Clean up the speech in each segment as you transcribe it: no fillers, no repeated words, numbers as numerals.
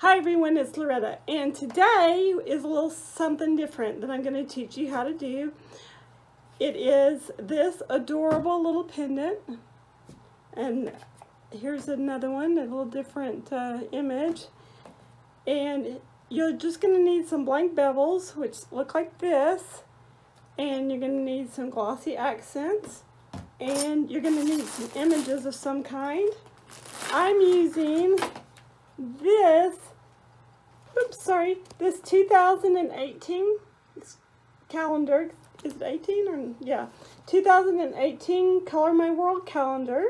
Hi everyone, it's Loretta, and today is a little something different that I'm going to teach you how to do. It is this adorable little pendant, and here's another one, a little different image, and you're just going to need some blank bevels, which look like this, and you're going to need some glossy accents, and you're going to need some images of some kind. I'm using this 2018 calendar. Is it 18 or yeah? 2018 Color My World calendar,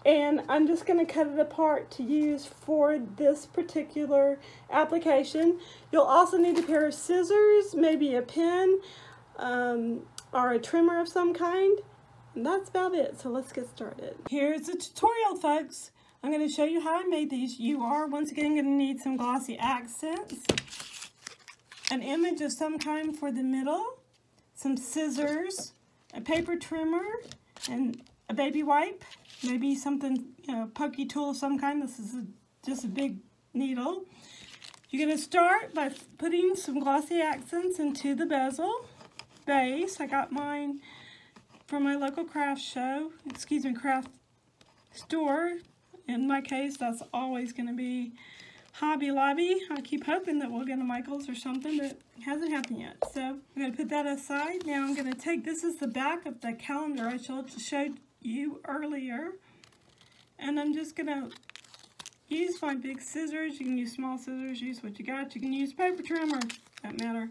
and I'm just going to cut it apart to use for this particular application. You'll also need a pair of scissors, maybe a pen, or a trimmer of some kind, and that's about it. So let's get started. Here's the tutorial, folks. I'm going to show you how I made these. You are, once again, going to need some glossy accents, an image of some kind for the middle, some scissors, a paper trimmer, and a baby wipe, maybe something, pokey tool of some kind. This is just a big needle. You're going to start by putting some glossy accents into the bezel base. I got mine from my local craft store. In my case, that's always going to be Hobby Lobby. I keep hoping that we'll get a Michael's or something, but it hasn't happened yet. So I'm going to put that aside. Now I'm going to take, this is the back of the calendar I showed you earlier. And I'm just going to use my big scissors. You can use small scissors, use what you got. You can use paper trimmer, doesn't matter.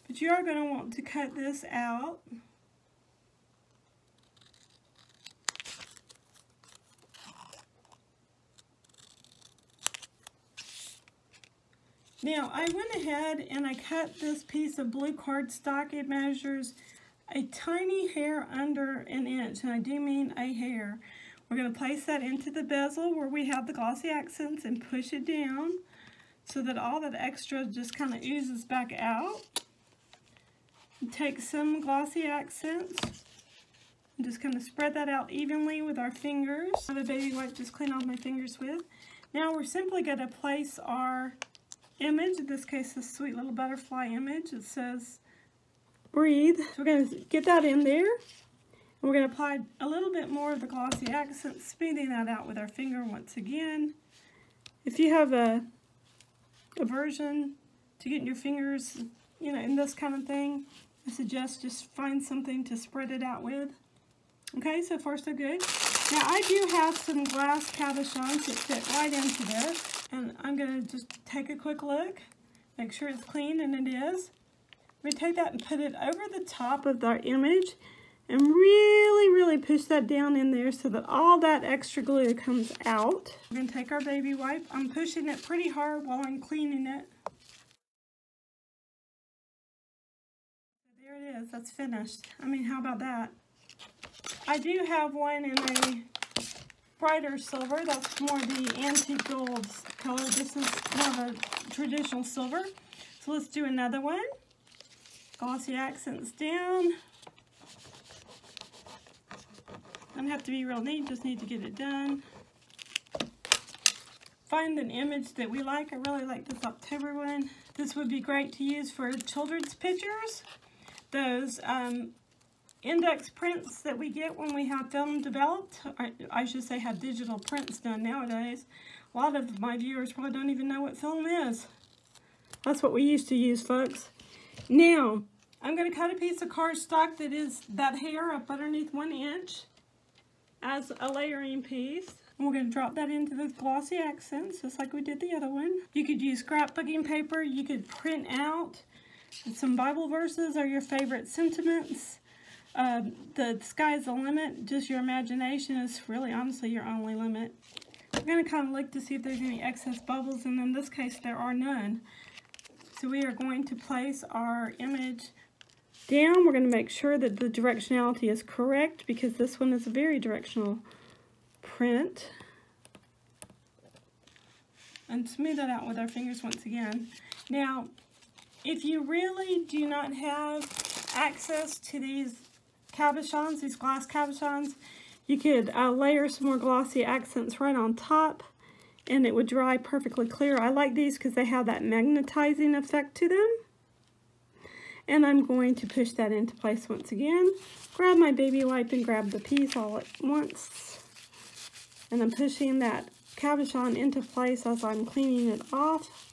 But you are going to want to cut this out. Now, I went ahead and I cut this piece of blue cardstock. It measures a tiny hair under an inch, and I do mean a hair. We're going to place that into the bezel where we have the glossy accents and push it down so that all that extra just kind of oozes back out. Take some glossy accents and just kind of spread that out evenly with our fingers. I have a baby wipe just clean off my fingers with. Now we're simply going to place our image, in this case this sweet little butterfly image. It says breathe. So we're going to get that in there, and we're going to apply a little bit more of the glossy accent, smoothing that out with our finger once again. If you have a aversion to getting your fingers in this kind of thing, I suggest just find something to spread it out with. Okay, so far so good. Now I do have some glass cabochons that fit right into this, and I'm going to just take a quick look, make sure it's clean, and it is. We take that and put it over the top of our image and really push that down in there so that all that extra glue comes out. We're going to take our baby wipe. I'm pushing it pretty hard while I'm cleaning it. There it is. That's finished. I mean, how about that? I do have one in a brighter silver. That's more the antique gold color. This is more of a traditional silver. So let's do another one. Glossy accents down. Don't have to be real neat, just need to get it done. Find an image that we like. I really like this October one. This would be great to use for children's pictures. Those index prints that we get when we have film developed, I should say have digital prints done nowadays. A lot of my viewers probably don't even know what film is. That's what we used to use, folks. Now, I'm going to cut a piece of cardstock that is that hair up underneath 1 inch as a layering piece. And we're going to drop that into the glossy accents, just like we did the other one. You could use scrapbooking paper. You could print out some Bible verses or your favorite sentiments. The sky's the limit. Just your imagination is really, honestly, your only limit. We're going to kind of look to see if there's any excess bubbles, and in this case, there are none. So we are going to place our image down. We're going to make sure that the directionality is correct, because this one is a very directional print. And smooth that out with our fingers once again. Now, if you really do not have access to these cabochons, these glass cabochons, you could layer some more glossy accents right on top and it would dry perfectly clear. I like these because they have that magnetizing effect to them. And I'm going to push that into place once again. Grab my baby wipe and grab the piece all at once. And I'm pushing that cabochon into place as I'm cleaning it off.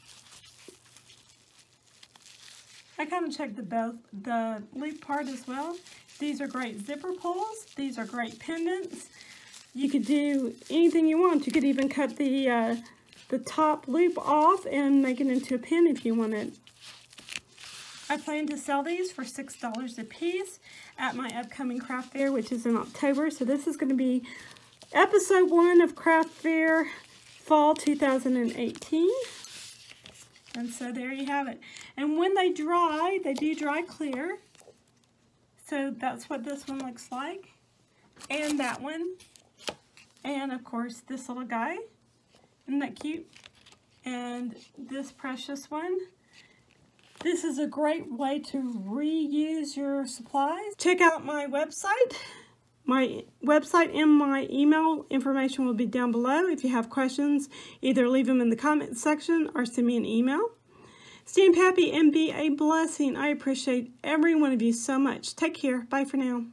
I kind of checked the loop part as well. These are great zipper pulls. These are great pendants. You could do anything you want. You could even cut the top loop off and make it into a pin if you wanted. I plan to sell these for $6 a piece at my upcoming craft fair, which is in October. So this is going to be episode 1 of Craft Fair Fall 2018. And so there you have it. And when they dry, they do dry clear. So that's what this one looks like. And that one. And of course this little guy. Isn't that cute? And this precious one. This is a great way to reuse your supplies. Check out my website. My website and my email information will be down below. If you have questions, either leave them in the comment section or send me an email. Stay happy and be a blessing. I appreciate every one of you so much. Take care. Bye for now.